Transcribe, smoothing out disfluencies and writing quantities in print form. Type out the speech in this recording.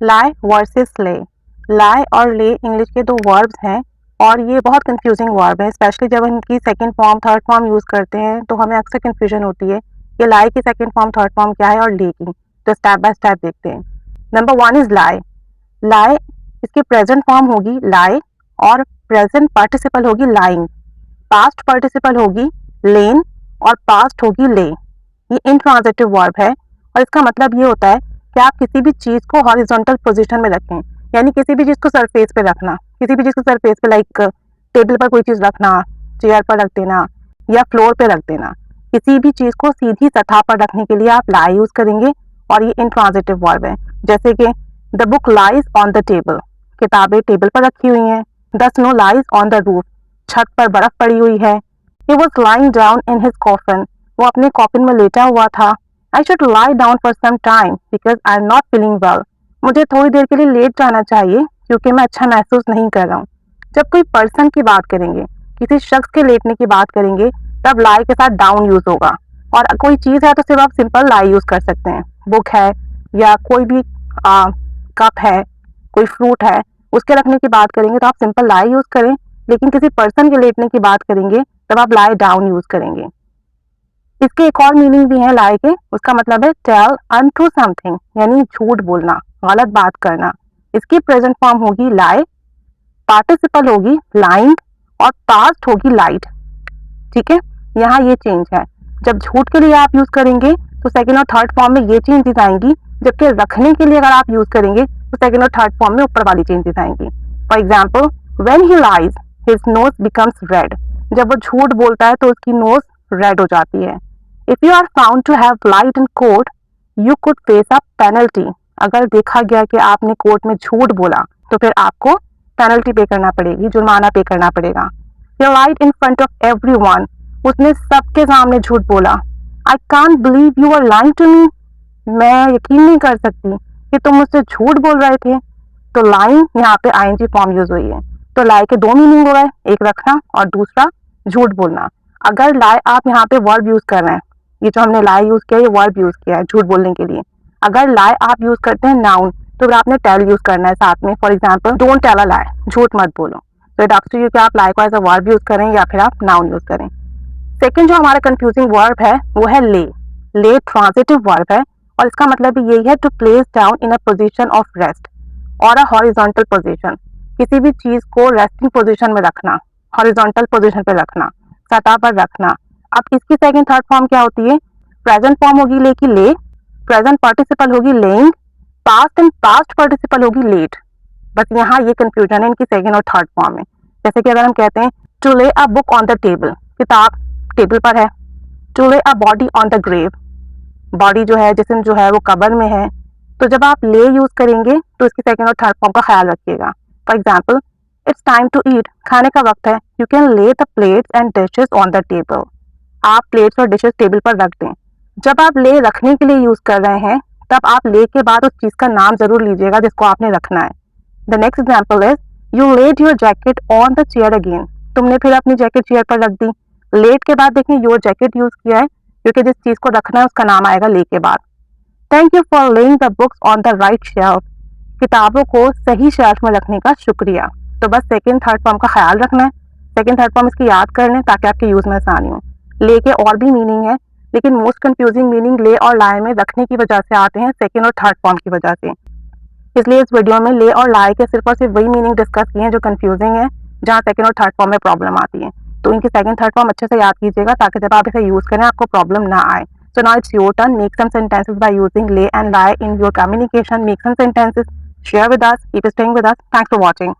लाई versus ले। लाई और ले इंग्लिश के दो वर्ब्स हैं और ये बहुत कंफ्यूजिंग वर्ब है, स्पेशली जब इनकी second form third form use करते हैं तो हमें अक्सर कंफ्यूजन होती है कि लाई की सेकंड फॉर्म थर्ड फॉर्म क्या है और ले की। तो स्टेप बाय स्टेप देखते हैं। नंबर 1 इज लाई। लाई इसकी प्रेजेंट फॉर्म होगी लाई और प्रेजेंट पार्टिसिपल होगी लाइंग, पास्ट पार्टिसिपल होगी लेन और पास्ट होगी ले। ये इंट्रांजिटिव वर्ब है और इसका मतलब ये होता है कि आप किसी भी चीज़ को हॉरिजॉन्टल पोजीशन में रखें, यानी किसी भी चीज़ को सरफेस पे रखना, किसी भी चीज़ को सरफेस पे लाइक टेबल पर कोई चीज़ रखना, चेयर पर रख देना या फ्लोर पे रख देना। किसी भी चीज़ को सीधी सतह पर रखने के लिए आप लाई यूज़ करेंगे और ये इंट्रांजिटिव वर्ब है। जैसे कि the book lies on the table, किताबें टेबल पर रखी हुई हैं। The snow lies on the roof, छत पर बर्फ पड़ी हुई है। He was lying down in his coffin, वो अपने कॉफिन में लेटा हुआ था। I should lie down for some time because I'm not feeling well, मुझे थोड़ी देर के लिए लेट जाना चाहिए क्योंकि मैं अच्छा महसूस नहीं कर रहा हूँ। जब कोई पर्सन की बात करेंगे, किसी शख्स के लेटने की बात करेंगे, तब लाई के साथ डाउन यूज होगा। और कोई चीज़ है तो सिर्फ आप सिंपल लाई यूज कर सकते हैं। बुक है या कोई भी कप है, कोई फ्रूट है, उसके रखने की बात करेंगे तो आप सिंपल लाई यूज करें, लेकिन किसी पर्सन के लेटने की बात करेंगे तब आप लाई डाउन यूज करेंगे। इसके एक और मीनिंग भी है लाई के, उसका मतलब है टेल अनट्रू समथिंग, यानी झूठ बोलना, गलत बात करना। इसकी प्रेजेंट फॉर्म होगी लाई, पार्टिसिपल होगी लाइंग और पास्ट होगी लाइड। ठीक है, यहाँ ये चेंज है। जब झूठ के लिए आप यूज करेंगे तो सेकेंड और थर्ड फॉर्म में ये चेंजेस आएंगी, जबकि रखने के लिए अगर आप यूज करेंगे तो सेकेंड और थर्ड फॉर्म में ऊपर वाली चेंजेस आएंगी। For example, when he lies his nose becomes red, जब वो झूठ बोलता है तो उसकी नोज रेड हो जाती है। If you are found to have lied in court you could face a penalty, अगर देखा गया कि आपने कोर्ट में झूठ बोला तो फिर आपको पेनल्टी पे करना पड़ेगी, जुर्माना पे करना पड़ेगा। You lied in front of everyone, उसने सबके सामने झूठ बोला। I can't believe you are lying to me, मैं यकीन नहीं कर सकती कि तुम मुझसे झूठ बोल रहे थे। तो लाइन यहाँ पे आईएनजी फॉर्म यूज हुई है। तो लाई के दो मीनिंग हो गए, एक रखना और दूसरा झूठ बोलना। अगर लाई आप यहाँ पे वर्ब यूज कर रहे हैं, ये जो हमने लाई यूज किया है ये वर्ब यूज किया है झूठ बोलने के लिए। अगर लाई आप यूज करते हैं नाउन तो फिर आपने टेल यूज करना है साथ में। For example, don't tell a lie, झूठ मत बोलो। तो इट अप्स टू यू कि आप लाई को एज अ वर्ब यूज करें या फिर आप नाउन यूज करें। सेकेंड जो हमारा कंफ्यूजिंग वर्ब है वो है ले। ले ट्रांजिटिव वर्ब है और इसका मतलब भी यही है to place down in a position of rest और अ हॉरिजॉन्टल पोजिशन, किसी भी चीज को रेस्टिंग पोजीशन में रखना, हॉरिजॉन्टल पोजीशन पे रखना, सतह पर रखना। अब इसकी सेकंड थर्ड फॉर्म क्या होती है? प्रेजेंट फॉर्म होगी ले की ले, प्रेजेंट पार्टिसिपल होगी laying, past and past participle होगी लेट। बस यहाँ ये कंफ्यूजन है इनकी सेकंड और थर्ड फॉर्म में। जैसे कि अगर हम कहते हैं to lay a book on the table, किताब टेबल पर है। To lay a body on the grave, body जो है, जिस्म जो है वो कब्र में है। तो जब आप ले यूज करेंगे तो इसकी सेकंड और थर्ड फॉर्म का ख्याल रखिएगा। For example, it's time to eat, खाने का वक्त है। You can lay the plates and dishes on the table, आप प्लेट्स और डिशेस टेबल पर रख दें। जब आप ले रखने के लिए यूज कर रहे हैं तब आप ले के बाद उस चीज का नाम जरूर लीजिएगा जिसको आपने रखना है। The next example is you laid your jacket on the chair again, तुमने फिर अपनी जैकेट चेयर पर रख दी। लेट के बाद देखें योर जैकेट यूज किया है क्योंकि जिस चीज को रखना है उसका नाम आएगा ले के बाद। Thank you for laying the books on the right shelf, किताबों को सही शेल्फ में रखने का शुक्रिया। तो बस सेकंड थर्ड फॉर्म का ख्याल रखना है, सेकंड थर्ड फॉर्म इसकी याद कर लें ताकि आपके यूज में आसानी हो। ले के और भी मीनिंग है लेकिन मोस्ट कंफ्यूजिंग मीनिंग ले और लाई में रखने की वजह से आते हैं, सेकंड और थर्ड फॉर्म की वजह से। इसलिए इस वीडियो में ले और लाई के सिर्फ और सिर्फ वही मीनिंग डिस्कस किए हैं जो कंफ्यूजिंग है, जहाँ सेकंड और थर्ड फॉर्म में प्रॉब्लम आती है। तो इनकी सेकंड थर्ड फॉर्म अच्छे से याद कीजिएगा ताकि जब आप इसे यूज करें आपको प्रॉब्लम ना आए। So now it's your turn. Make some sentences by using lay and lie in your communication. Make some sentences. Share with us. Keep staying with us. Thanks for watching.